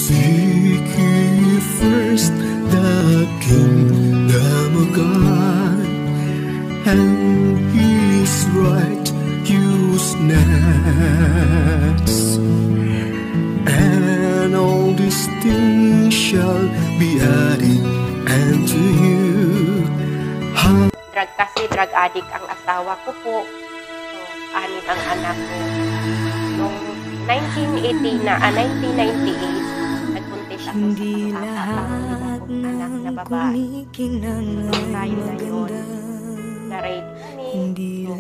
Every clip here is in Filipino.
Seek ye first the kingdom of God and His righteousness, and all these things shall be added unto you. Drug addict ang asawa ko po. So, 6 ang anak ko. Noong 1998, nagpuntis ako sa pangkakapang anak na babae. So, tayo ngayon, na-rape kami. So,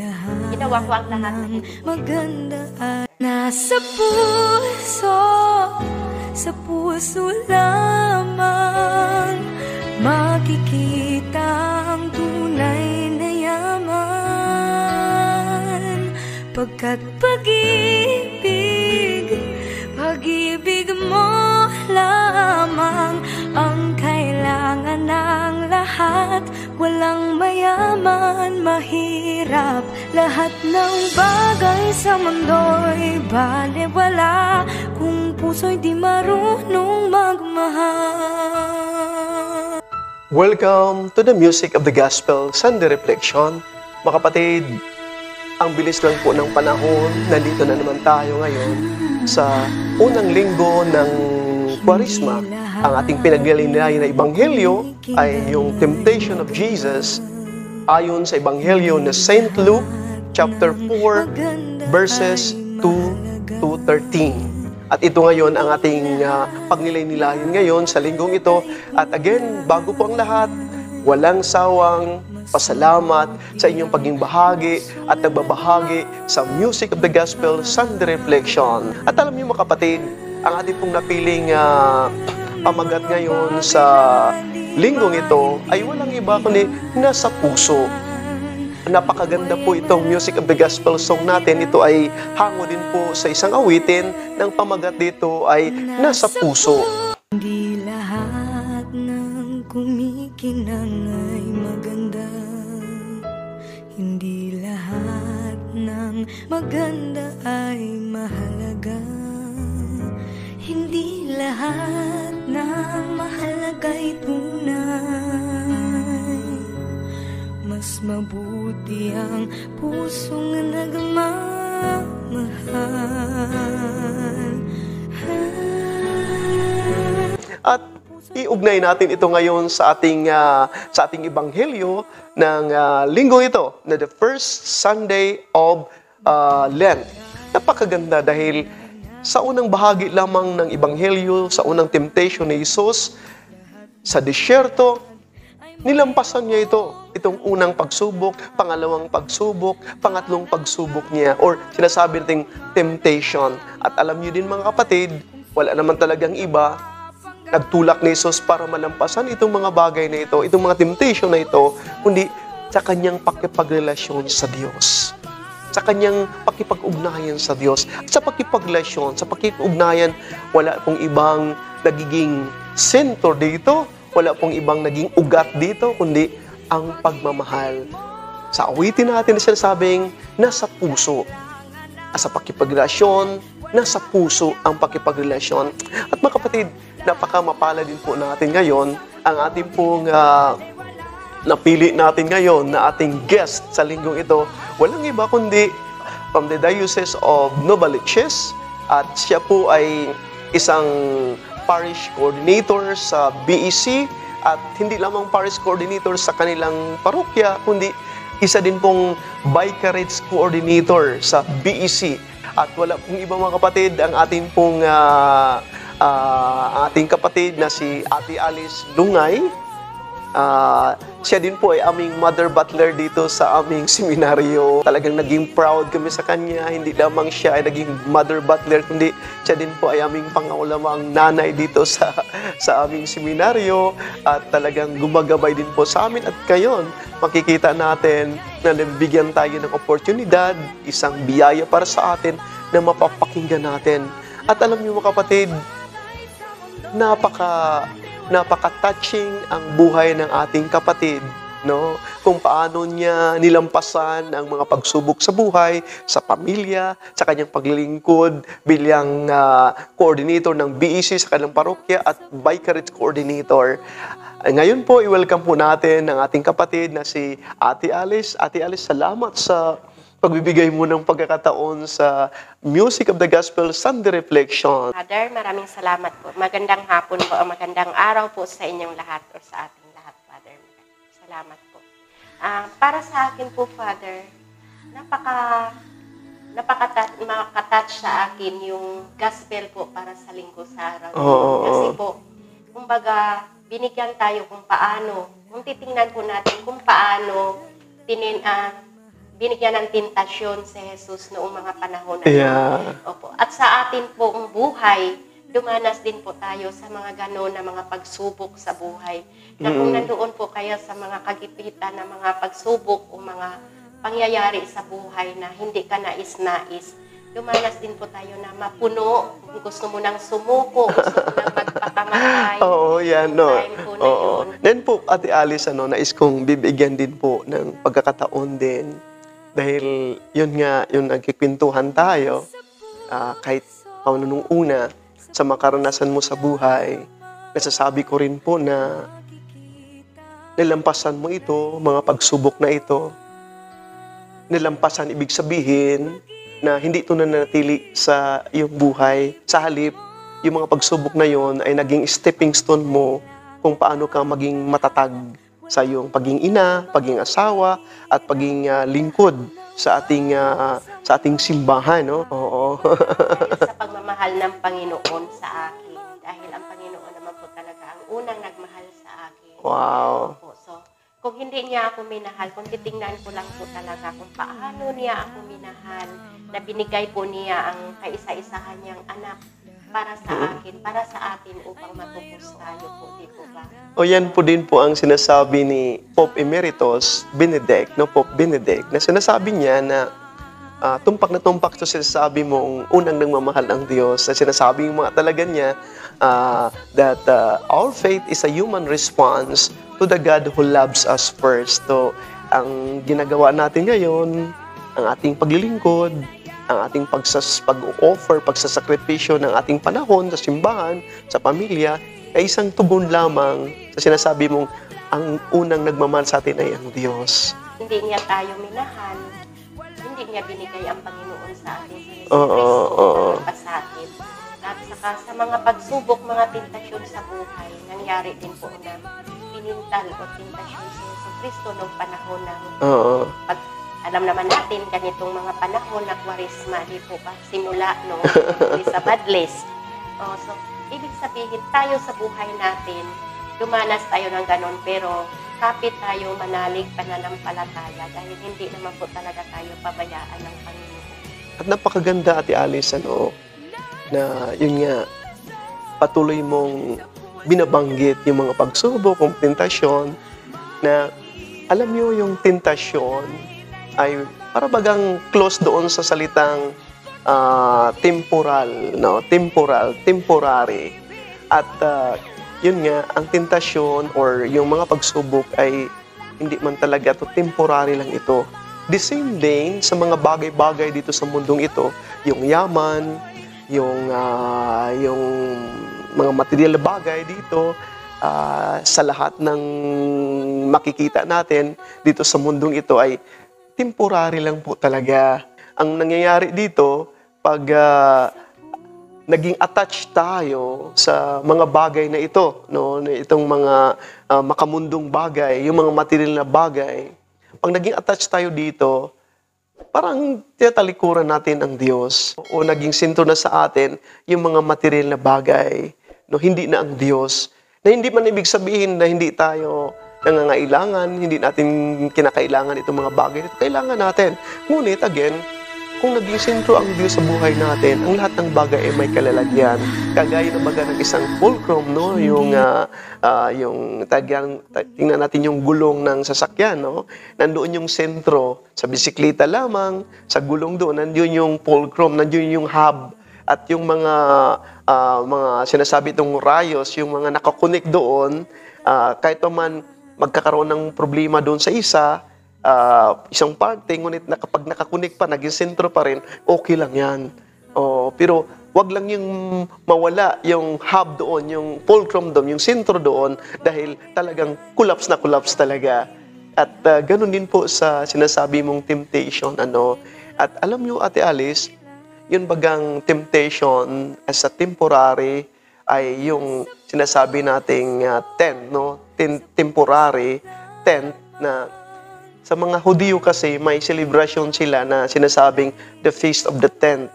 ginawa ko ang lahat na maganda at nasa puso, sa puso lamang makikita ang tunay na yaman. Pagkat pag-ibig mo lamang ang kailangan ng lahat. Walang mayaman, mahirap, lahat ng bagay sa mundo'y balewala kung puso'y di marunong magmahal. Welcome to the Music of the Gospel Sunday Reflection. Mga kapatid, ang bilis lang po ng panahon. Nandito na naman tayo ngayon sa unang linggo ng Kwaresma. Ang ating pinaglilinayan na Ebanghelyo ay yung Temptation of Jesus ayon sa Ebanghelyo na St. Luke chapter 4 verses 2 to 13. At ito ngayon ang ating pagnilay-nilayan ngayon sa linggong ito. At again, bago po ang lahat, walang sawang pasalamat sa inyong paging bahagi at nagbabahagi sa Music of the Gospel Sunday Reflection. At alam niyo mga kapatid, ang ating pong napiling pamagat ngayon sa linggong ito ay walang iba kundi nasa puso. Napakaganda po itong Music of the Gospel song natin. Ito ay hango din po sa isang awitin ng pamagat dito ay nasa puso. Hindi lahat ng kumikinang ay maganda. Hindi lahat ng maganda ay mahalaga. Hindi lahat ng mahalaga ay tunay. Mas mabuti ang pusong nagmamahal. At iugnay natin ito ngayon sa ating ebanghelyo ng linggo ito, na the first Sunday of Lent. Napakaganda dahil sa unang bahagi lamang ng ebanghelyo, sa unang temptation ni Jesus sa disyerto, nilampasan niya itong unang pagsubok, pangalawang pagsubok, pangatlong pagsubok niya, or sinasabi nating temptation. At alam niyo din mga kapatid, wala naman talagang iba nagtulak ni Jesus para malampasan itong mga bagay na ito, itong mga temptation na ito, kundi sa kanyang pakipagrelasyon sa Diyos. Sa kanyang pakipag-ugnayan sa Diyos. At sa pakipagrelasyon, sa pakipag-ugnayan, wala pong ibang nagiging sentro dito, wala pong ibang naging ugat dito, kundi ang pagmamahal. Sa awitin natin na sinasabing, nasa puso. At sa pakipagrelasyon, nasa puso ang pakipagrelasyon. At mga kapatid, napakamapala din po natin ngayon, ang ating pong napili natin ngayon na ating guest sa linggong ito, walang iba kundi from the Diocese of Novaliches, at siya po ay isang parish coordinator sa BEC, at hindi lamang parish coordinator sa kanilang parokya, kundi isa din pong vicarage coordinator sa BEC. At wala pong iba mga kapatid, ang ating pong ating kapatid na si Ate Alice Lungay. Siya din po ay aming mother butler dito sa aming seminaryo. Talagang naging proud kami sa kanya. Hindi lamang siya ay naging mother butler, kundi siya din po ay aming pangulamang nanay dito sa aming seminaryo. At talagang gumagabay din po sa amin. At ngayon, makikita natin na nabigyan tayo ng oportunidad, isang biyaya para sa atin na mapapakinggan natin. At alam niyo mga kapatid, napaka-touching ang buhay ng ating kapatid no? Kung paano niya nilampasan ang mga pagsubok sa buhay, sa pamilya, sa kanyang paglilingkod bilang coordinator ng BEC sa kanilang parokya at Vicarage Coordinator. Ngayon po, i-welcome po natin ang ating kapatid na si Ate Alice. Ate Alice, salamat sa pagbibigay mo ng pagkakataon sa Music of the Gospel Sunday Reflection. Father, maraming salamat po. Magandang hapon po, magandang araw po sa inyong lahat o sa ating lahat, Father. Salamat po. Para sa akin po, Father, makaka-touch sa akin yung gospel po para sa linggo sa araw. Kasi po, kumbaga, binigyan tayo kung paano, kung titingnan po natin kung paano binigyan ng tentasyon si Jesus noong mga panahon na Opo. At sa atin pong buhay, dumanas din po tayo sa mga gano'n na mga pagsubok sa buhay. Na kung nandoon po kayo sa mga kagipitan na mga pagsubok o mga pangyayari sa buhay na hindi ka nais-nais, dumanas din po tayo na mapuno. Kung gusto mo nang sumuko, gusto mo nang magpakamatay. Oo, yan, no. Time po na yun. Then po, Ate Alice, nais kong bibigyan din po ng pagkakataon din. Dahil yun nga, yung nagkikwentuhan tayo, kahit nung una, sa makaranasan mo sa buhay, nasasabi ko rin po na nilampasan mo ito, mga pagsubok na ito. Nilampasan, ibig sabihin na hindi ito nanatili sa iyong buhay. Sa halip, yung mga pagsubok na yon ay naging stepping stone mo kung paano ka maging matatag sa iyong paging ina, paging asawa, at paging lingkod sa ating simbahan, no? Oo. Dahil sa pagmamahal ng Panginoon sa akin. Dahil ang Panginoon naman po talaga ang unang nagmahal sa akin. Wow. So, kung hindi niya ako minahal, kung titingnan ko lang po talaga kung paano niya ako minahal, na binigay po niya ang kaisa-isahan niyang anak para sa akin, para sa atin upang matupos tayo po, di po ba? O yan po din po ang sinasabi ni Pope Emeritus Benedict, no, Pope Benedict, na sinasabi niya na tumpak na tumpak to sinasabi mong unang nagmamahal ang Diyos, na sinasabi mga talaga niya that our faith is a human response to the God who loves us first. So, ang ginagawa natin ngayon, ang ating paglilingkod, ang ating pag-offer, pagsasakripisyo ng ating panahon sa simbahan, sa pamilya, ay isang tugon lamang sa sinasabi mong ang unang nagmamahal sa atin ay ang Diyos. Hindi niya tayo minahal, hindi niya binigay ang Panginoon sa atin sa Yesu Cristo para sa atin. At saka sa mga pagsubok, mga tentasyon sa buhay, nangyari din po na pinintal o tentasyon sa Yesu Cristo noong panahon ng alam naman natin, ganitong mga panahon na kwarisma, di po ba? Simula noong sa Badles. So, ibig sabihin, tayo sa buhay natin, dumanas tayo ng ganon, pero kapit tayo manalig pananampalataya dahil hindi naman po talaga tayo pabayaan ng Panginoon. At napakaganda, Ate Alice, na yun nga, patuloy mong binabanggit yung mga pagsubok, yung tentasyon, na alam nyo yung tentasyon, ay para bagang close doon sa salitang temporal, no? Temporary. At yun nga, ang tentasyon or yung mga pagsubok ay hindi man talaga to temporary lang ito. The same din sa mga bagay-bagay dito sa mundong ito, yung yaman, yung mga material na bagay dito, sa lahat ng makikita natin dito sa mundong ito ay temporary lang po talaga. Ang nangyayari dito, pag naging attached tayo sa mga bagay na ito, no, itong mga makamundong bagay, yung mga material na bagay, pag naging attached tayo dito, parang tinatalikuran natin ang Diyos o naging sentro na sa atin yung mga material na bagay, no, hindi na ang Diyos. Na hindi man ibig sabihin na hindi tayo nangangailangan, hindi natin kinakailangan itong mga bagay na kailangan natin. Ngunit, again, kung naging sentro ang Diyos sa buhay natin, ang lahat ng bagay ay may kalalagyan. Kagaya ng baga ng isang fulcrum, no? Tingnan natin yung gulong ng sasakyan, no? Nandoon yung sentro sa bisikleta lamang, sa gulong doon, nandoon yung fulcrum, nandoon yung hub, at yung mga sinasabi itong rayos, yung mga nakakunik doon, kahit pa man magkakaroon ng problema doon sa isang parte, ngunit kapag nakakunik pa, naging sentro pa rin, okay lang yan. Pero wag lang yung mawala yung hub doon, yung fulcrum doon, yung sentro doon, dahil talagang collapse na collapse talaga. At ganun din po sa sinasabi mong temptation. At alam nyo, Ate Alice, yun bagang temptation as a temporary ay yung sinasabi nating tent, temporary tent na sa mga Hudyo kasi may celebration sila na sinasabing the Feast of the Tent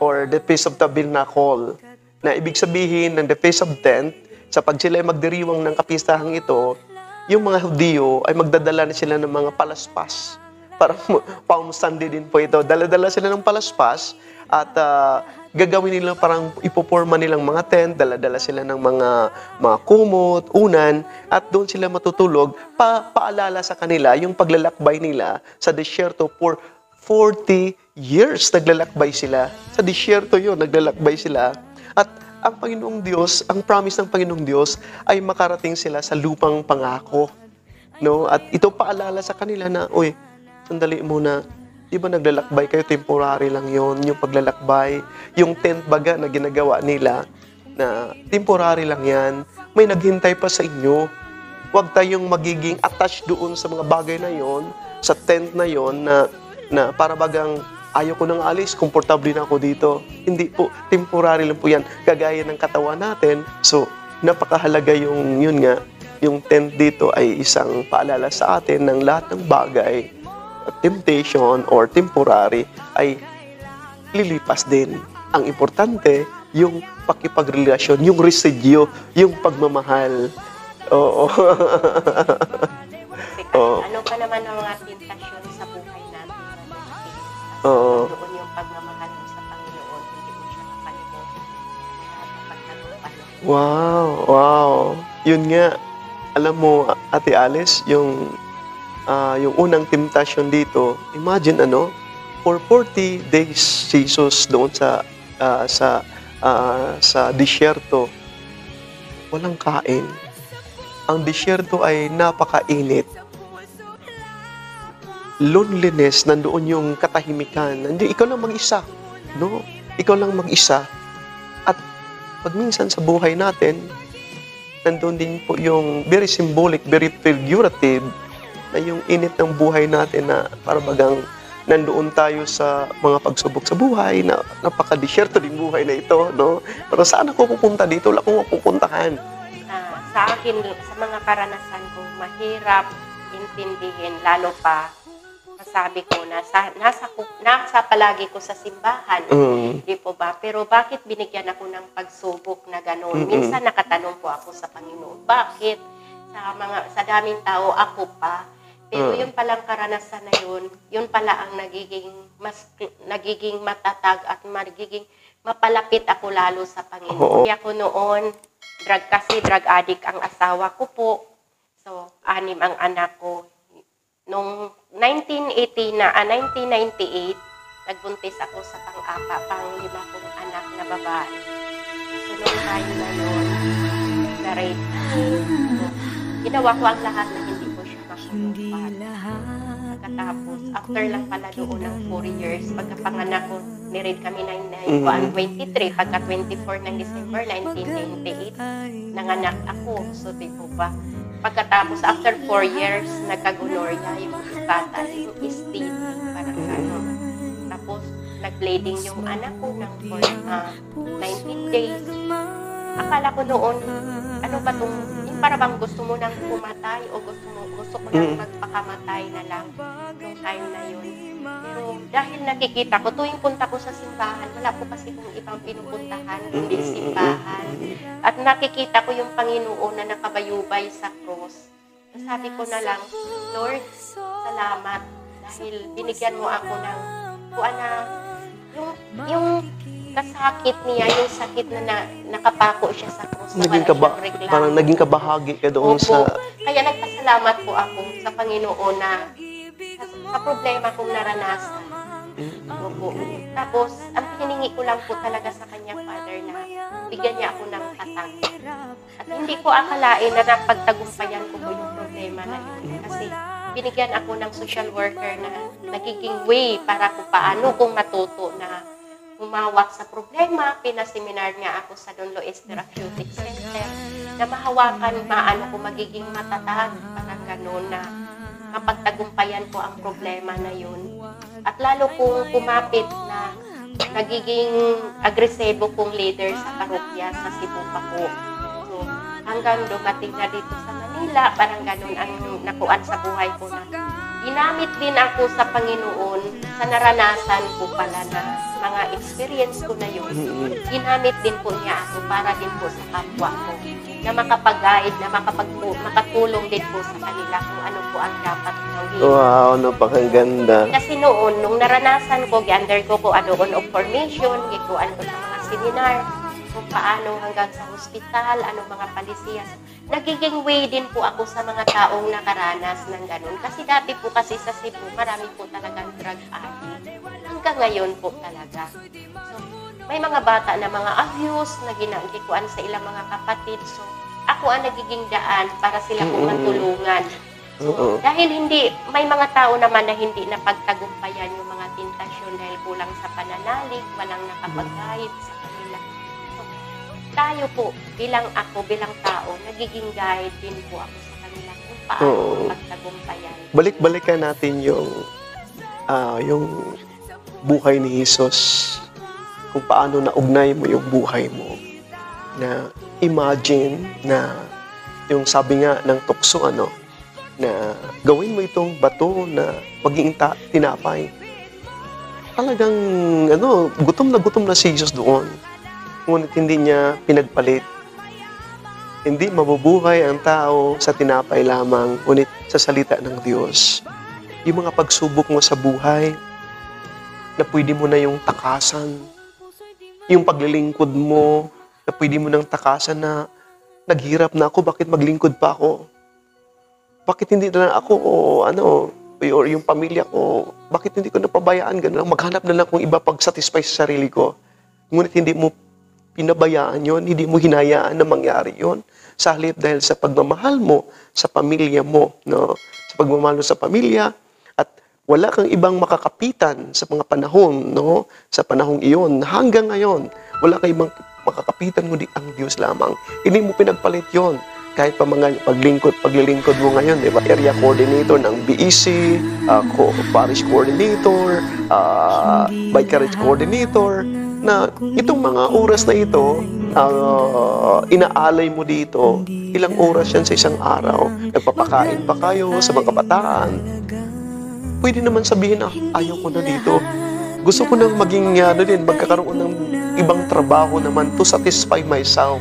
or the Feast of Tabernacle. Na ibig sabihin ng the Feast of Tent, sa pag sila ay magdiriwang ng kapistahang ito, yung mga Hudyo ay magdadala na sila ng mga palaspas. Parang Palm Sunday din po ito. Dala-dala sila ng palaspas at gagawin nila parang ipoporma nilang mga tent, dala-dala sila ng mga kumot, unan, at doon sila matutulog, paalala sa kanila yung paglalakbay nila sa disyerto for 40 years. Naglalakbay sila. Sa disyerto yun, naglalakbay sila. At ang Panginoong Diyos, ang promise ng Panginoong Diyos ay makarating sila sa lupang pangako. At ito paalala sa kanila na, uy, sandali muna, di ba naglalakbay kayo, temporary lang yon yung paglalakbay. Yung tent baga na ginagawa nila, na temporary lang yan, may naghintay pa sa inyo. Huwag tayong magiging attached doon sa mga bagay na yon, sa tent na yon, na para bagang ayaw ko nang alis, komportable na ako dito. Hindi po, temporary lang po yan, kagaya ng katawan natin. So, napakahalaga yun nga, yung tent dito ay isang paalala sa atin ng lahat ng bagay, temptation or temporary ay lilipas din. Ang importante, yung pakipagrelasyon, yung residyo, yung pagmamahal. Oo. Ano pa naman ang mga tentasyon sa buhay natin? Oo. Doon yung pagmamahal mo sa Panginoon, hindi mo siya makalimutan. Wow. Yun nga. Alam mo, Ate Alice, yung unang temptation dito, imagine for 40 days Jesus doon sa disyerto, walang kain. Ang disyerto ay napakainit. Loneliness, nandoon yung katahimikan. Ikaw lang mag-isa. Ikaw lang mag-isa. At pag minsan sa buhay natin, nandoon din po yung very symbolic, very figurative, na yung init ng buhay natin na parabagang nandoon tayo sa mga pagsubok sa buhay, na napaka-disyerto din buhay na ito, Pero saan ako pupunta dito? Wala akong mapupuntahan. Sa akin, sa mga karanasan ko, mahirap intindihin, lalo pa, masabi ko, nasa palagi ko sa simbahan, di po ba? Pero bakit binigyan ako ng pagsubok na gano'n? Minsan nakatanong po ako sa Panginoon, bakit? Sa daming tao, ako pa. Pero yung palang karanasan na yun pala ang nagiging matatag at magiging mapalapit ako lalo sa Panginoon. Kaya ako noon, drug addict ang asawa ko po. So, 6 ang anak ko. Noong 1998, nagbuntis ako sa pang-5 kong anak na babae. So, noong time na yun, na-rape ako. Ginawa ko ang lahat na hindi ko siya makulungpan. Katapos, after lang pala doon ng 4 years, pagkapanganak ko, ni-rape kami 23, pagka 24 ng December 1998, nanganak ako. So, di po ba? Pagkatapos, after 4 years, nagka-gonorrhea yung bata, yung STD, parang gano'n. Tapos, nag-bleeding yung anak ko ng 19 days. Akala ko noon, ano ba itong, yung para bang gusto mo nang pumatay o gusto ko nang magpakamatay na lang nung time na yun. Pero dahil nakikita ko, tuwing punta ko sa simbahan, wala po kasi kung ibang pinupuntahan, kundi simbahan. At nakikita ko yung Panginoon na nakabayubay sa cross. Sabi ko na lang, Lord, salamat dahil binigyan mo ako ng yung kasakit niya, yung sakit na nakapako siya sa cross. Parang naging kabahagi ka doon. Opo. Kaya nagpasalamat po ako sa Panginoon na sa problema kong naranasan. Opo. Tapos, ang hiningi ko lang po talaga sa kanya, Father, na bigyan niya ako ng tatag. At hindi ko akalain na napagtagumpayan ko po yung problema problema na yun. Kasi binigyan ako ng social worker na nagiging way para kung paano kung matuto na humawak sa problema. Pinaseminar niya ako sa Don Luis Therapeutic Center na mahawakan, maano ko magiging matatag, parang gano'n na mapagtagumpayan ko ang problema na yun. At lalo kung kumapit na nagiging agresibo kong leader sa parokya sa Cebu pa po. So, hanggang dumating na dito sa Manila, parang ganun ang nakuan sa buhay ko na ginamit din ako sa Panginoon sa naranasan ko pala na mga experience ko na yun. Ginamit din po niya ako para din po sa kapwa ko na makapag-guide, na makatulong din po sa kanila kung ano po ang dapat gawin. Wow, napakaganda. Kasi noon, nung naranasan ko, gi-undergo ko adoon of formation, gikuan ko sa mga seminar, kung paano hanggang sa hospital, anong mga palisiya. Nagiging way din po ako sa mga taong nakaranas ng ganun. Kasi dati po kasi sa Cebu, marami po talagang drug addict. Hanggang ngayon po talaga. So, may mga bata na mga abuse na ginagikuan sa ilang mga kapatid. So, ako ang nagiging daan para sila po matulungan. So, dahil may mga tao naman na hindi napagtagumpayan yung mga tentasyon dahil kulang sa pananalig, walang nakapag-guide sa kanila. So, tayo po, bilang tao, nagiging guide din po ako sa kanila kung paano magtagumpayan. Balik-balikan natin yung buhay ni Jesus. Kung paano naugnay mo yung buhay mo. Na imagine na yung sabi nga ng tukso, na gawin mo itong bato na maging tinapay. Talagang, gutom na si Jesus doon. Ngunit hindi niya pinagpalit. Hindi mabubuhay ang tao sa tinapay lamang, ngunit sa salita ng Diyos. Yung mga pagsubok mo sa buhay, na pwede mo na yung takasan. Yung paglilingkod mo, na pwede mo nang takasan na naghirap na ako, bakit maglingkod pa ako? Bakit hindi na lang ako, or yung pamilya ko, bakit hindi ko napabayaan, gano'n, maghanap na lang kung iba pag-satisfy sa sarili ko. Ngunit hindi mo pinabayaan yon, hindi mo hinayaan na mangyari yon. Sa halip dahil sa pagmamahal mo sa pamilya mo, sa pagmamahal mo sa pamilya, at wala kang ibang makakapitan sa mga panahon, sa panahong iyon, hanggang ngayon, wala kang ibang makakapitan mo ang Diyos lamang. Hindi mo pinagpalit yon. Kahit pa mga paglilingkod mo ngayon, diba? Area coordinator ng BEC, parish coordinator, vicarage coordinator, na itong mga oras na ito, inaalay mo dito, ilang oras yan sa isang araw, nagpapakain pa kayo sa mga kabataan. Pwede naman sabihin na, ayaw ko na dito. Gusto ko nang maging, magkakaroon ng ibang trabaho naman to satisfy myself.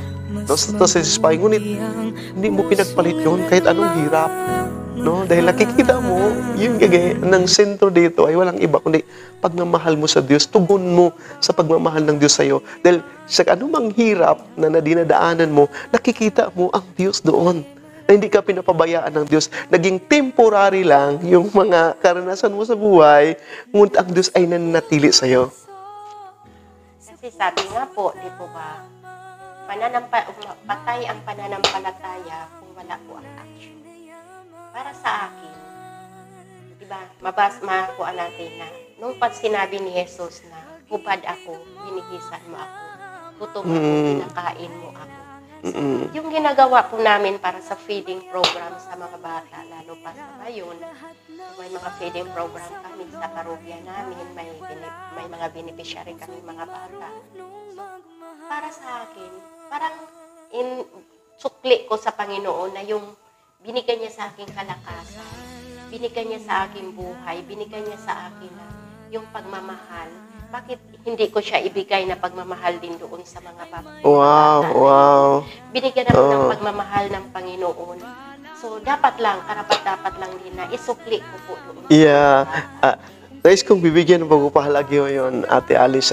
To satisfy, ngunit hindi mo pinagpalit yun kahit anong hirap. Dahil nakikita mo, yung ng sentro dito ay walang iba kundi pagmamahal mo sa Diyos, tugon mo sa pagmamahal ng Diyos sa iyo. Dahil sa anumang hirap na dinadaanan mo, nakikita mo ang Diyos doon. Na hindi ka pinapabayaan ng Diyos. Naging temporary lang yung mga karanasan mo sa buhay, ngunit ang Diyos ay nananatili sa iyo. Kasi sabi nga po, di po ba, patay ang pananampalataya kung wala po ang action. Para sa akin, diba, makuha natin na nung sinabi ni Jesus na hubad ako, binihisan mo ako, gutom ako, pinakain mo ako. So, yung ginagawa po namin para sa feeding program sa mga bata, lalo pa sa ngayon, may mga feeding program kami sa parokya namin, may mga beneficiary kami mga bata. So, para sa akin, parang sukli ko sa Panginoon na yung binigyan niya sa aking kalakasan, binigyan niya sa aking buhay, binigyan niya sa akin yung pagmamahal. Bakit hindi ko siya ibigay na pagmamahal din doon sa mga bata? Wow. Binigyan ako ng pagmamahal ng Panginoon. So, karapat-dapat lang din na isukli ko po doon. Yeah. Guys, kung bibigyan ng pagpapahalagyo yun, Ate Alice,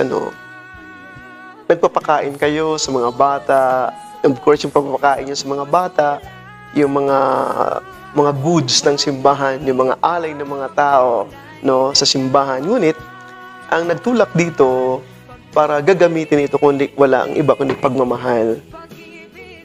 nagpapakain kayo sa mga bata. Of course, yung pagpapakain niyo sa mga bata, yung mga goods ng simbahan, yung mga alay ng mga tao sa simbahan. Ngunit, ang nagtulak dito para gagamitin ito kundi wala ang iba kundi pagmamahal.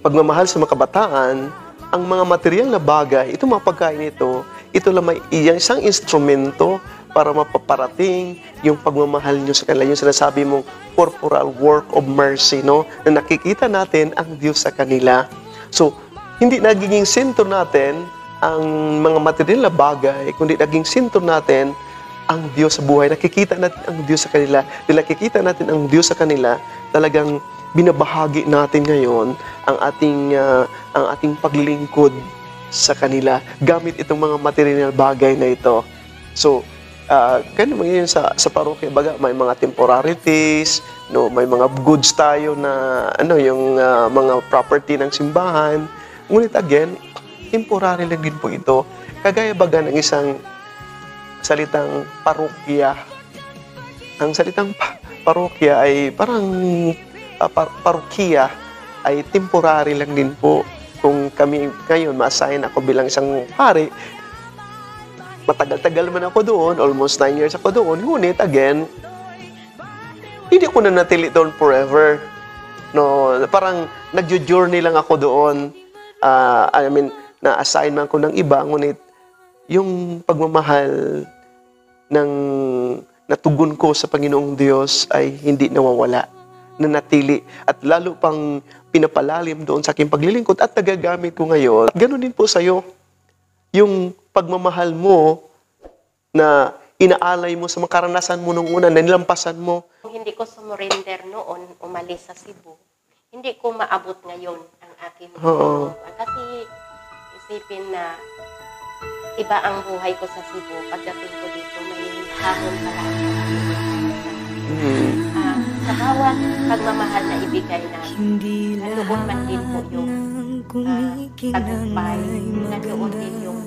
Pagmamahal sa mga kabataan ang mga material na bagay, ito mga pagkain ito lamang isang instrumento para mapaparating yung pagmamahal nyo sa kanila. Yung sinasabi mong corporal work of mercy, no? Na nakikita natin ang Diyos sa kanila. So, hindi nagiging sentro natin ang mga material na bagay, kundi naging sentro natin ang Diyos sa buhay. Nakikita natin ang Diyos sa kanila. Dahil nakikita natin ang Diyos sa kanila, talagang binabahagi natin ngayon ang ating paglilingkod sa kanila gamit itong mga material bagay na ito. So, ganun ngayon sa parokya, baga may mga temporarities, no, may mga goods tayo na yung mga property ng simbahan. Ngunit again, temporary lang din po ito. Kagaya baga ng isang salitang parokya. Ang salitang parokya ay parang parokya ay temporary lang din po. Kung kami ngayon, ma-assign ako bilang isang pari, matagal-tagal man ako doon, almost 9 years ako doon, ngunit again, hindi ako nanatili doon forever. No, parang nagjo-journey lang ako doon. Na-assign man ko ng iba, ngunit yung pagmamahal ng natugon ko sa Panginoong Diyos ay hindi nawawala, nanatili, at lalo pang pinapalalim doon sa aking paglilingkod at nagagamit ko ngayon. Ganon din po sa'yo. Yung pagmamahal mo na inaalay mo sa mga karanasan mo nung una, na nilampasan mo. Hindi ko sumurrender noon, umalis sa Cebu. Hindi ko maabot ngayon ang aking buhay. Kasi isipin na iba ang buhay ko sa Cebu. Pagdating ko dito, may hamon pala. Sa bawat pagmamahal na ibigay namin, nandoon man din po yung tagumpay, nandoon din yung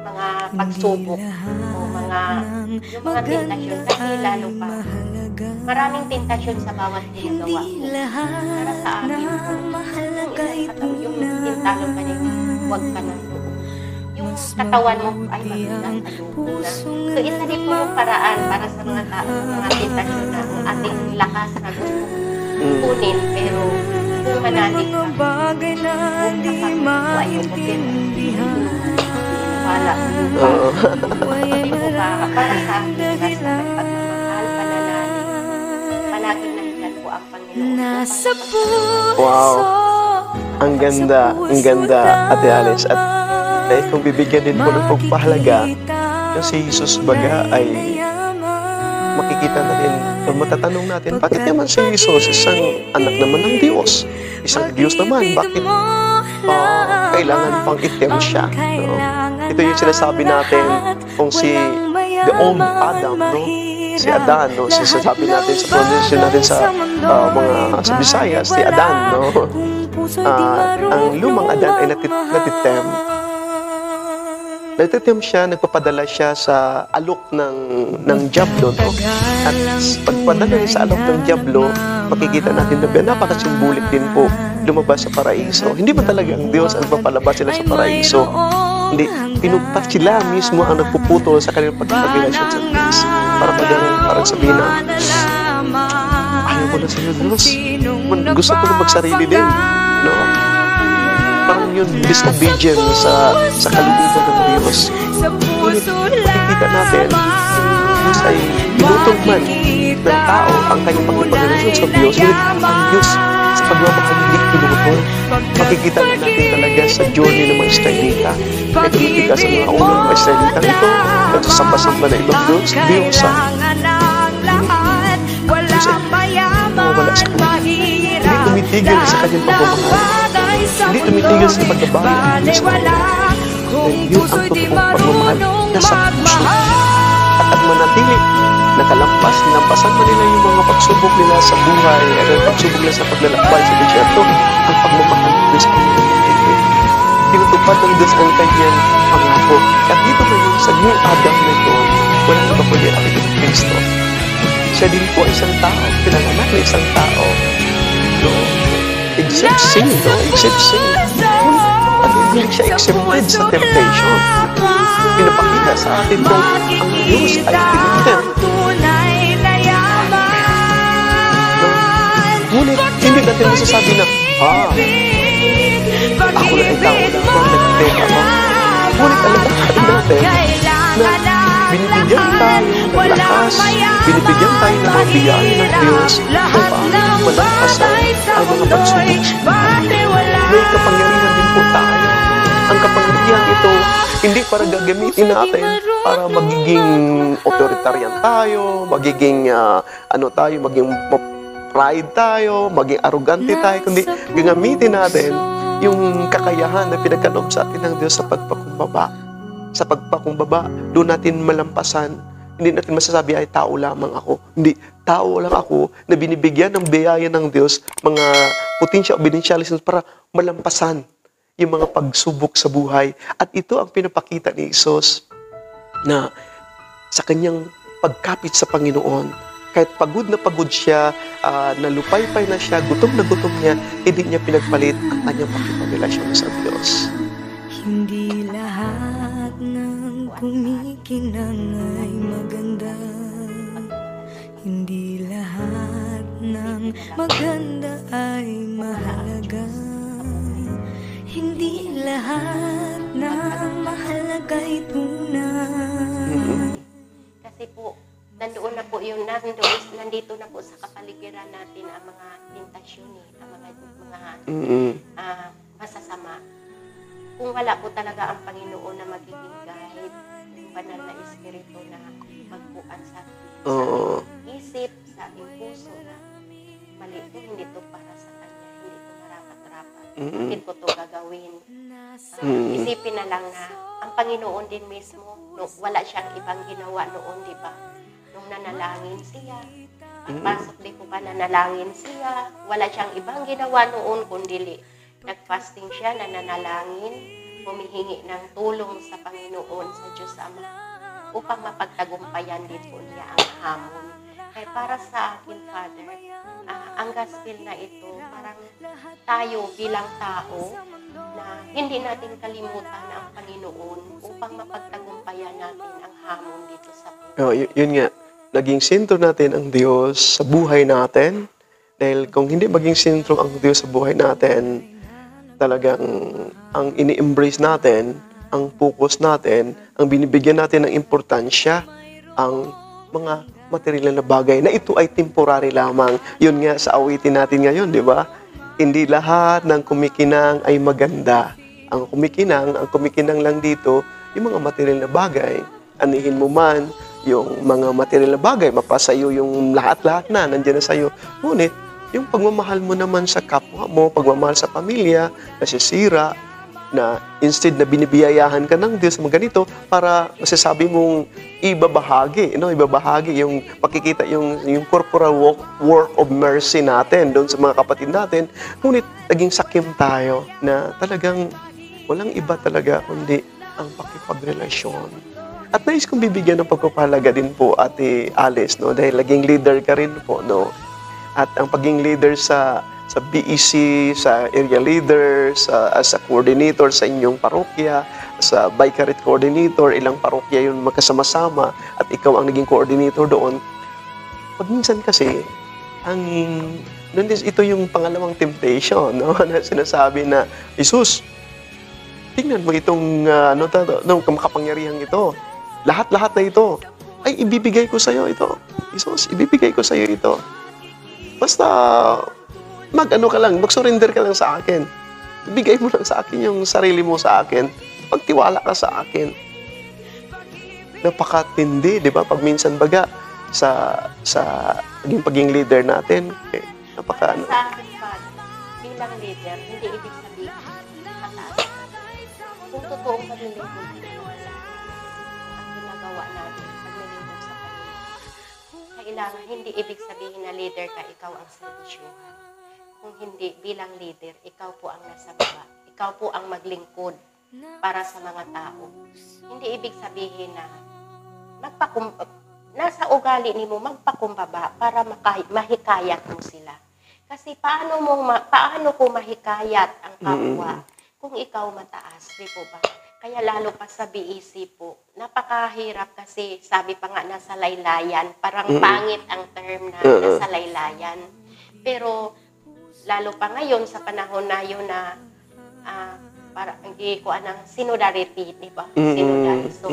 mga pagsubok o mga tentasyon. Kasi lalo pa, maraming tentasyon sa bawat ginagawa ko. Para sa amin po, yung tintalo pa niya, huwag ka na doon. Yung katawan mo ay magandang ayoko na. So, isa din po yung paraan para sa mga tao, mga tentasyon na ating lakas na gusto kunin, pero kung manalig ka, huwag kapag ayoko din. Wala sa lupa. Hindi ko ba, para sa akin, para sa pagmamahal, pananalig, palaging nandiyan po ang Panginoon. Wow! Ang ganda, Ate Alice. At kung bibigyan din mo ng pagpahalaga, yung si Jesus baga ay makikita natin, kung matatanong natin, bakit naman si Jesus, isang anak naman ng Diyos, isang Diyos naman, bakit kailangan pang item siya? No? Ito yung sinasabi natin kung the old Adam, no? Si Adan, no? Sinasabi natin sa pronunciation natin sa sa Visayas, si Adan, no? Ang lumang Adan ay natitem siya, nagpapadala siya sa alok ng Diablo, no? At pagpadala niya sa alok ng Diablo, makikita natin na napaka-symbolic din po lumabas sa paraiso. Hindi ba talaga ang Diyos ang papalabas sila sa paraiso? Hindi, pinugpas sila mismo ang nagpuputol sa kanilang pagkakarelasyon sa Diyos. Parang sabihin na, ayaw ko na sa iyo, Diyos. Gusto ko na magsarili din, no? Parang yun, disobedience sa kalooban ng Diyos. Ngunit makikita natin, Diyos ay pinutong man ng tao ang kanyang pagpaparelasyon sa Diyos. Ngunit ang Diyos sa pagmamahal hindi pinutong. Makikita natin talaga sa journey ng mga Israelita. Ito makikita sa mga unang mga Israelita ito, nagsasamba-samba na ibang Diyos ay mawawala sa kanya. Hindi tumitigil sa kanyang pagmamahal. Hindi tumitigil sa pagbabago ng Diyos sa kanila. Yun ang totoong pagmamahal na sa puso. At ang manatili, nalampasan man nila yung mga pagsubok nila sa buhay, at ang pagsubok nila sa paglalakbay sa disyerto, ang pagmamahal ng Diyos ang manatili. Tinutupad ng Diyos ang kanyang pangako. At dito ngayon sa new Adam na ito, wala na ba pwede ang itong Kristo? Siya din po isang tao, pinanganak na isang tao. No? Except sin, no? Except sin. At hindi siya exempted sa temptation. Pinapakita sa atin kung ang Diyos ay tinitip. Ngunit, hindi natin masasabi na, Ako na ang tao lamang nagteka mo. Ngunit alalahanin natin na binibigyan tayo ng lakas, binibigyan tayo ng mga biyaya ng Diyos kung paano malampasan ang mga pagsubok sa buhay. May kapangyarihan din po tayo. Ang kapangyarihan ito, hindi para gagamitin natin para magiging authoritarian tayo, magiging maging pride tayo, maging arrogante tayo, kundi gagamitin natin yung kakayahan na pinagkaloob sa atin ng Diyos sa pagpakumbaba. Sa pagpakumbaba, doon natin malampasan. Hindi natin masasabi ay tao lamang ako. Hindi, tao lang ako na binibigyan ng biyaya ng Diyos, mga potential evidentialism para malampasan yung mga pagsubok sa buhay. At ito ang pinapakita ni Jesus na sa kanyang pagkapit sa Panginoon, kahit pagod na pagod siya, nalupaypay na siya, gutom na gutom niya, hindi niya pinagpalit ang kanyang pakipagrelasyon sa Diyos. Hindi lahat ng kumikinang ay maganda. Hindi lahat ng maganda ay mahalaga. Hindi lahat ng mahalaga'y tunay. Kasi po, nandoon na po yung nandito na po sa kapaligiran natin ang mga tentasyon, ang mga masasama. Kung wala po talaga ang Panginoon na magiging guide, yung banal na espiritu na magbuan sa isip, sa ating puso na mali ito, hindi ito para sa Kanya, hindi ito marapat-rapat. Bakit ko ito gagawin? Isipin na lang na ang Panginoon din mismo, wala siyang ibang ginawa noon, di ba? Nung nanalangin siya, pagpasok di ko pa nanalangin siya, wala siyang ibang ginawa noon kundi nag-fasting siya, nananalangin, humihingi ng tulong sa Panginoon, sa Diyos Ama, upang mapagtagumpayan din po niya ang hamon. Kaya para sa akin, Father, ang gospel na ito, parang tayo bilang tao, na hindi natin kalimutan ang Panginoon upang mapagtagumpayan natin ang hamon dito sa buhay. Yun nga, naging sentro natin ang Diyos sa buhay natin. Dahil kung hindi maging sentro ang Diyos sa buhay natin, talagang ang ini-embrace natin, ang focus natin, ang binibigyan natin ng importansya, ang mga material na bagay, na ito ay temporary lamang. Yun nga sa awitin natin ngayon, di ba? Hindi lahat ng kumikinang ay maganda. Ang kumikinang lang dito, yung mga material na bagay. Anihin mo man, yung mga material na bagay, mapasayo yung lahat-lahat na, nandiyan na sa'yo. Ngunit, yung pagmamahal mo naman sa kapwa mo, pagmamahal sa pamilya, nasisira, na instead na binibiyayahan ka ng Diyos mga ganito para masasabi mong ibabahagi yung pakikita yung corporal work of mercy natin doon sa mga kapatid natin. Ngunit naging sakim tayo na talagang walang iba talaga kundi ang pakipagrelasyon. At nais kong bibigyan ng pagpapahalaga din po, Ate Alice, no? Dahil naging leader ka rin po, no? At ang pagiging leader sa BEC, sa area leader, as a coordinator sa inyong parokya, sa Vicariate coordinator, ilang parokya yun magkasama-sama, at ikaw ang naging coordinator doon. Pag minsan kasi, ito yung pangalawang temptation, no? Na sinasabi na, Jesus, tingnan mo itong makapangyarihang ito. Lahat-lahat na ito, ay ibibigay ko sa iyo ito. Jesus, ibibigay ko sa iyo ito. Basta, mag-surrender ka lang sa akin. Ibigay mo lang sa akin yung sarili mo sa akin. Pagtiwala ka sa akin. Napakatindi, di ba? Pag minsan baga, sa pagiging leader natin, Sa akin, bilang leader, hindi ibig sabihin mataas. Kung totoong paglilingkod ang ginagawa natin, paglilingkod sa Panginoon, kailangan hindi ibig sabihin na leader ka, ikaw ang serbisyuhan. Kung hindi, bilang leader, ikaw po ang nasa baba. Ikaw po ang maglingkod para sa mga tao. Hindi ibig sabihin na nasa ugali ni mo magpakumbaba para mahikayat mo sila. Kasi paano ko mahikayat ang kapwa kung ikaw mataas, di po ba? Kaya lalo pa sa BEC po, napakahirap kasi sabi pa nga nasa laylayan, parang pangit ang term na nasa laylayan. Pero lalo pa ngayon sa panahon na yun na para hindi ko anang synodality, di ba? Synodal. So,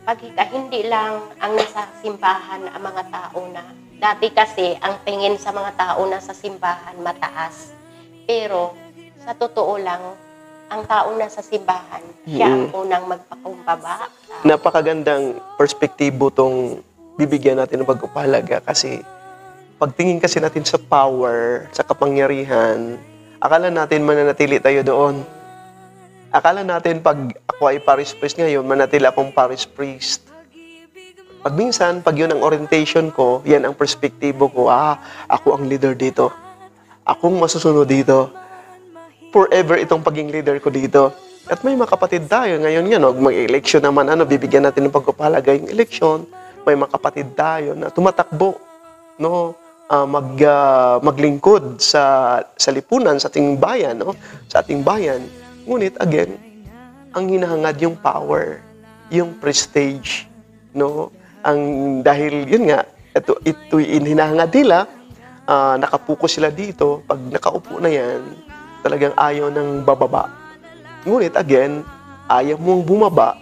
pagka hindi lang ang nasa simbahan ang mga tao na, dati kasi ang tingin sa mga tao na sa simbahan mataas. Pero sa totoo lang, ang tao na sa simbahan, siya ang unang magpakumbaba. Napakagandang perspektibo tong bibigyan natin ng pag-upalaga kasi pagtingin kasi natin sa power, sa kapangyarihan, akala natin mananatili tayo doon. Akala natin pag ako ay parish priest ngayon, manatili akong parish priest. Pag minsan, pag yun ang orientation ko, yan ang perspektibo ko, ako ang leader dito. Akong masusunod dito. Forever itong paging leader ko dito. At may mga kapatid tayo. Ngayon yan, mag-election naman, bibigyan natin ng pagpapalaga yung election. May mga kapatid tayo na tumatakbo, no? Maglingkod sa lipunan, sa ating bayan, no? Sa ating bayan. Ngunit, again, ang hinahangad yung power, yung prestige, no? Dahil, yun nga, ito hinahangad nila, nakapuko sila dito, pag nakaupo na yan, talagang ayaw ng bababa. Ngunit, again, ayaw mong bumaba,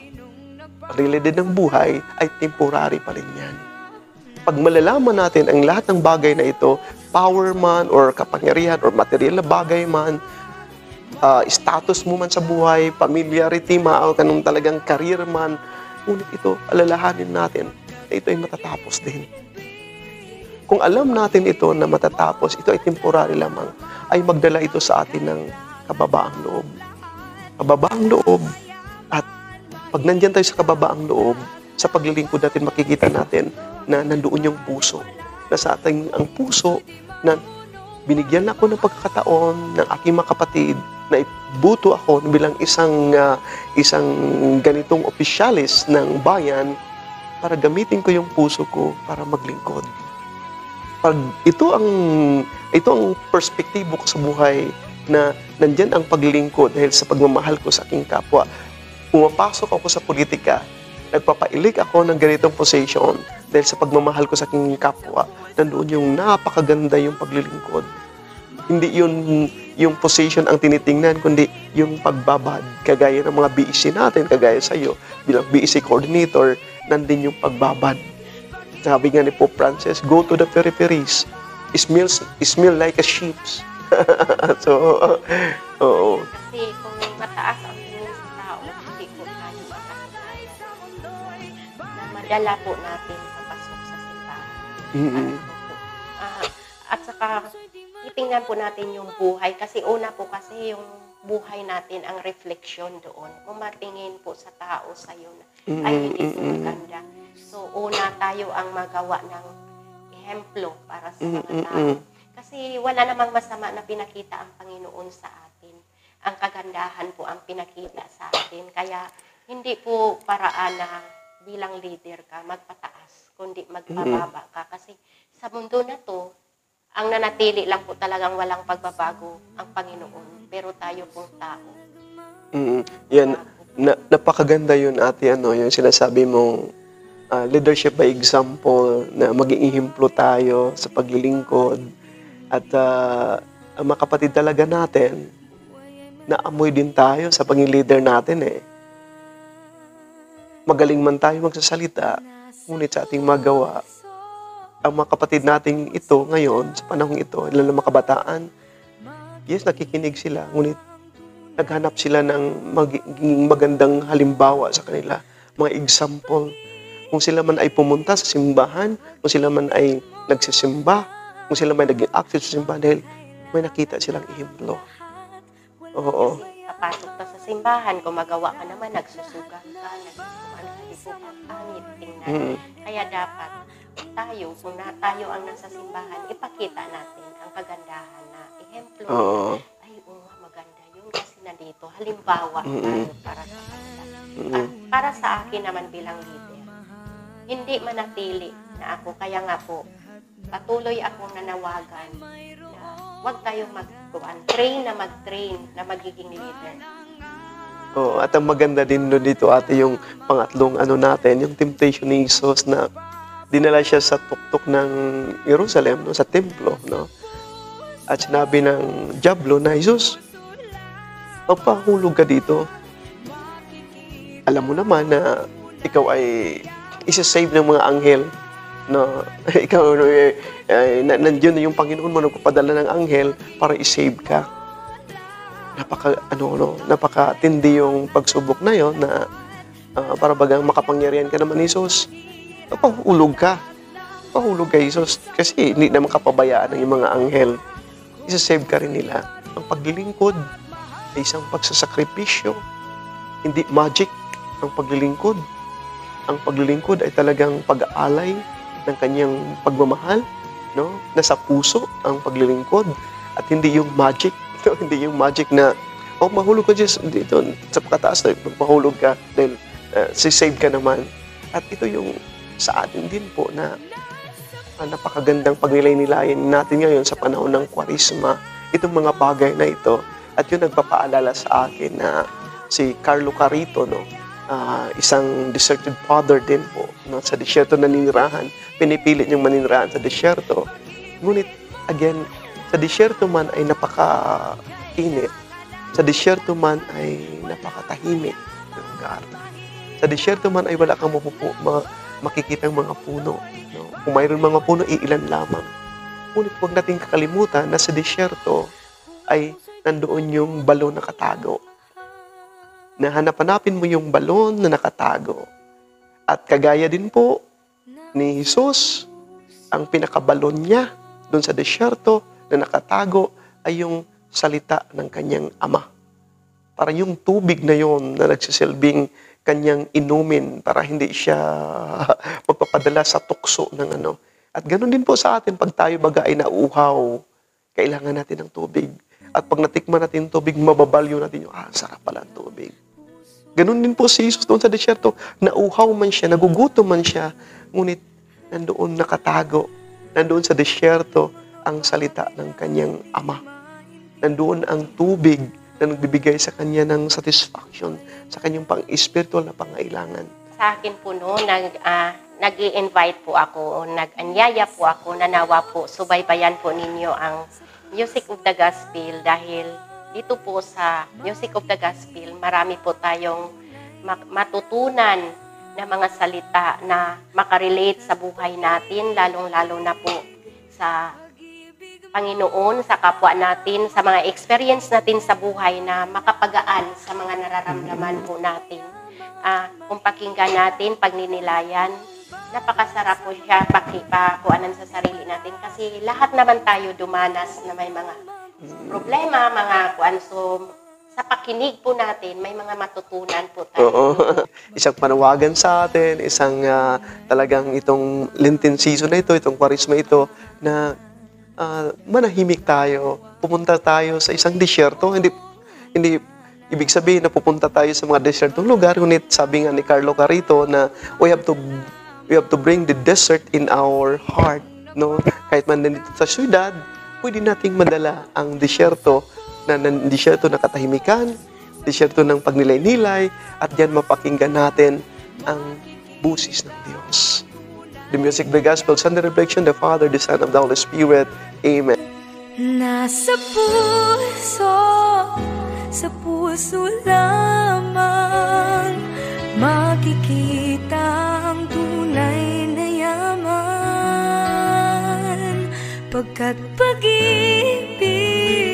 realidad ng buhay ay temporary pa rin yan. Pag malalaman natin ang lahat ng bagay na ito, power man, or kapangyarihan, or material na bagay man, status mo man sa buhay, familiarity, maaw ka nung talagang career man, ngunit ito, alalahanin natin na ito ay matatapos din. Kung alam natin ito na matatapos, ito ay temporary lamang, ay magdala ito sa atin ng kababaang loob. Kababaang loob, at pag nandyan tayo sa kababaang loob, sa paglilingkod natin, makikita natin na nandoon yung puso. Na sa ating ang puso, na binigyan ako ng pagkakataon ng aking mga kapatid na ibuto ako bilang isang ganitong opisyalis ng bayan para gamitin ko yung puso ko para maglingkod. Pag ito ang perspektibo ko sa buhay na nandyan ang paglingkod dahil sa pagmamahal ko sa aking kapwa. Pumapasok ako sa politika, nagpapailik ako ng ganitong position dahil sa pagmamahal ko sa aking kapwa, nandoon yung napakaganda yung paglilingkod. Hindi yung position ang tinitingnan, kundi yung pagbabad. Kagaya ng mga BEC natin, kagaya sa iyo, bilang BEC coordinator, nandun yung pagbabad. Sabi nga ni Pope Francis, go to the peripheries. Smell like a sheep. So, oo. Kasi kung mataas ang tingin sa tao, hindi po tayo makakilala. Na madala po natin papasok sa simbahan. At saka, titingnan po natin yung buhay. Kasi una po kasi yung buhay natin ang refleksyon doon. Kung matingin po sa tao sa'yo na ay hindi po maganda. So, una tayo ang magawa ng ehemplo para sa mga tao. Kasi wala namang masama na pinakita ang Panginoon sa atin. Ang kagandahan po ang pinakita sa atin. Kaya hindi po paraan na bilang leader ka, magpataas, kundi magpababa ka. Kasi sa mundo na to, ang nanatili lang po talagang walang pagbabago ang Panginoon. Pero tayo pong tao. Yan, napakaganda yun, ate, yung sinasabi mong leadership by example, na maging ehemplo tayo sa paglilingkod. At ang mga kapatid talaga natin, naamoy din tayo sa pagiging leader natin eh. Magaling man tayo magsasalita, ngunit sa ating magawa, ang mga kapatid nating ito ngayon, sa panahong ito, lalo na mga kabataan, yes, nakikinig sila, ngunit naghanap sila ng magiging magandang halimbawa sa kanila, mga example. Kung sila man ay pumunta sa simbahan, kung sila man ay nagsisimba, kung sila may naging active sa simbahan, dahil may nakita silang ehemplo. Oo. Kasi papasok ka sa simbahan, kung magawa ka naman, nagsusugan ka, pangit, tingnan. Kaya dapat tayo, kung tayo ang nasa simbahan, ipakita natin ang kagandahan na ehemplo. Ay, maganda yun kasi nandito. Halimbawa tayo para sa kanila. Para sa akin naman bilang leader, hindi manatili na ako. Kaya nga po, patuloy akong nanawagan na huwag tayong mag-train na magiging leader. At ang maganda din dito, ate, yung pangatlong natin, yung temptation ni Jesus na dinala siya sa tuktok ng Jerusalem, no, sa templo, no? At sinabi ng Diablo na, Jesus, magpahulog ka dito. Alam mo naman na ikaw ay isa-save ng mga anghel, no? Ikaw nandiyan na yung Panginoon mo nagpapadala ng anghel para i-save ka. Napakatindi yung pagsubok na yon na para bagang makapangyarihan ka naman ni Jesus. Pahulog ka. Pahulog kay Jesus kasi hindi naman kapabayaan ng yung mga anghel. Isa-save ka rin nila. Ang paglilingkod ay isang pagsasakripisyo. Hindi magic ang paglilingkod. Ang paglilingkod ay talagang pag-aalay ng kanyang pagmamahal, no? Nasa puso ang paglilingkod at hindi yung magic. No? Hindi yung magic na mahulog ka dito sa pagkataas na mahulog ka dahil save ka naman. At ito yung sa atin din po na napakagandang pagnilay-nilayan natin ngayon sa panahon ng Kwaresma. Itong mga bagay na ito at yung nagpapaalala sa akin na si Carlo Carito, no? Isang deserted father din po, no? Sa disyerto naninirahan, pinipilit niyang maninirahan sa disyerto. Ngunit, again, sa disyerto man ay napaka-init. Sa disyerto man ay napakatahimik ng lugar. Sa disyerto man ay wala kang makikitang mga puno. No? Kung mayroon mga puno, iilan lamang. Ngunit huwag nating kakalimutan na sa disyerto ay nandoon yung balon na nakatago. Na hanap-hanapin mo yung balon na nakatago. At kagaya din po ni Jesus, ang pinakabalon niya doon sa disyerto na nakatago ay yung salita ng kanyang ama. Para yung tubig na yon na nagsisilbing kanyang inumin para hindi siya magpapadala sa tukso ng ano. At ganoon din po sa atin, pag tayo baga ay nauuhaw, kailangan natin ng tubig. At pag natikman natin yung tubig, mababalyo natin yung, sarap pala ang tubig. Ganun din po si Jesus doon sa disyerto. Nauhaw man siya, nagugutom man siya, ngunit nandoon nakatago. Nandoon sa disyerto ang salita ng kanyang ama. Nandoon ang tubig na nagbibigay sa kanya ng satisfaction sa kanyang pang-spiritual na pangailangan. Sa akin po noon, nag-i-invite po ako, nag-anyaya po ako, nanawa po, subaybayan po ninyo ang Music of the Gospel dahil dito po sa Music of the Gospel, marami po tayong matutunan na mga salita na makarelate sa buhay natin, lalong-lalo na po sa Panginoon, sa kapwa natin, sa mga experience natin sa buhay na makapagaan sa mga nararamdaman po natin. Kung pakinggan natin, pagninilayan, napakasarap po siya pakuanan sa sarili natin kasi lahat naman tayo dumanas na may mga problema, mga so sa pakinig po natin, may mga matutunan po tayo. Oo. Isang panawagan sa atin, isang talagang itong Lenten season na ito, itong Kwaresma ito, na manahimik tayo, pupunta tayo sa isang disyerto. Hindi ibig sabihin na pupunta tayo sa mga desyertong lugar, ngunit sabi nga ni Carlo Carito na we have to bring the desert in our heart, no? Kahit man nandito sa syudad, pwede nating madala ang disyerto na katahimikan, disyerto ng pagnilay-nilay, at diyan mapakinggan natin ang busis ng Diyos. The Music of the Gospel, Sunday Reflection, the Father, the Son, of the Holy Spirit. Amen. Nasa puso lamang makikita ang tunay na yaman, pagkat pag-ibig